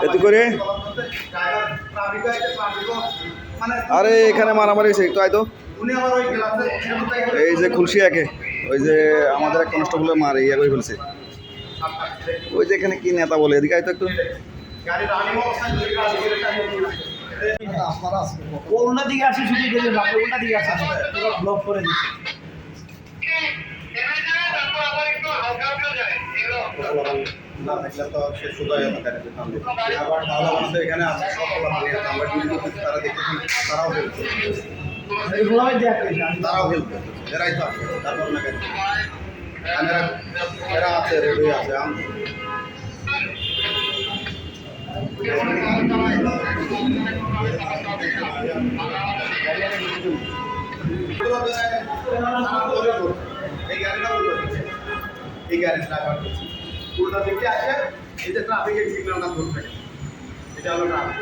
এতে করে আরে এখানে মারামারি হয়েছে একটু আয় তো। এই যে খুলসি একে ওই যে আমাদের এক কনস্টেবলের মারে ইয়ে করে ফেলছে। ওই যে এখানে কি নেতা বলে এদিকে আয় তো একটু। উল্টা দিকে আসে ছুটি গেলে উল্টা দিকে আসে ব্লক করে দিচ্ছে। এখানে আছে আমরা ডিউটি করতেছি, তারা দেখতেছেন, তারাও হেল্প তারাও হেল্প করতেছে, এরাই তো আছে। তারপর না কেন এরা আছে, রেডিও আছে। এই গাড়িটা উল্টা দিকে আসে, এই যে ট্রাফিকের সিগন্যালটা ধরতে, এটা হলো ট্রাফিক।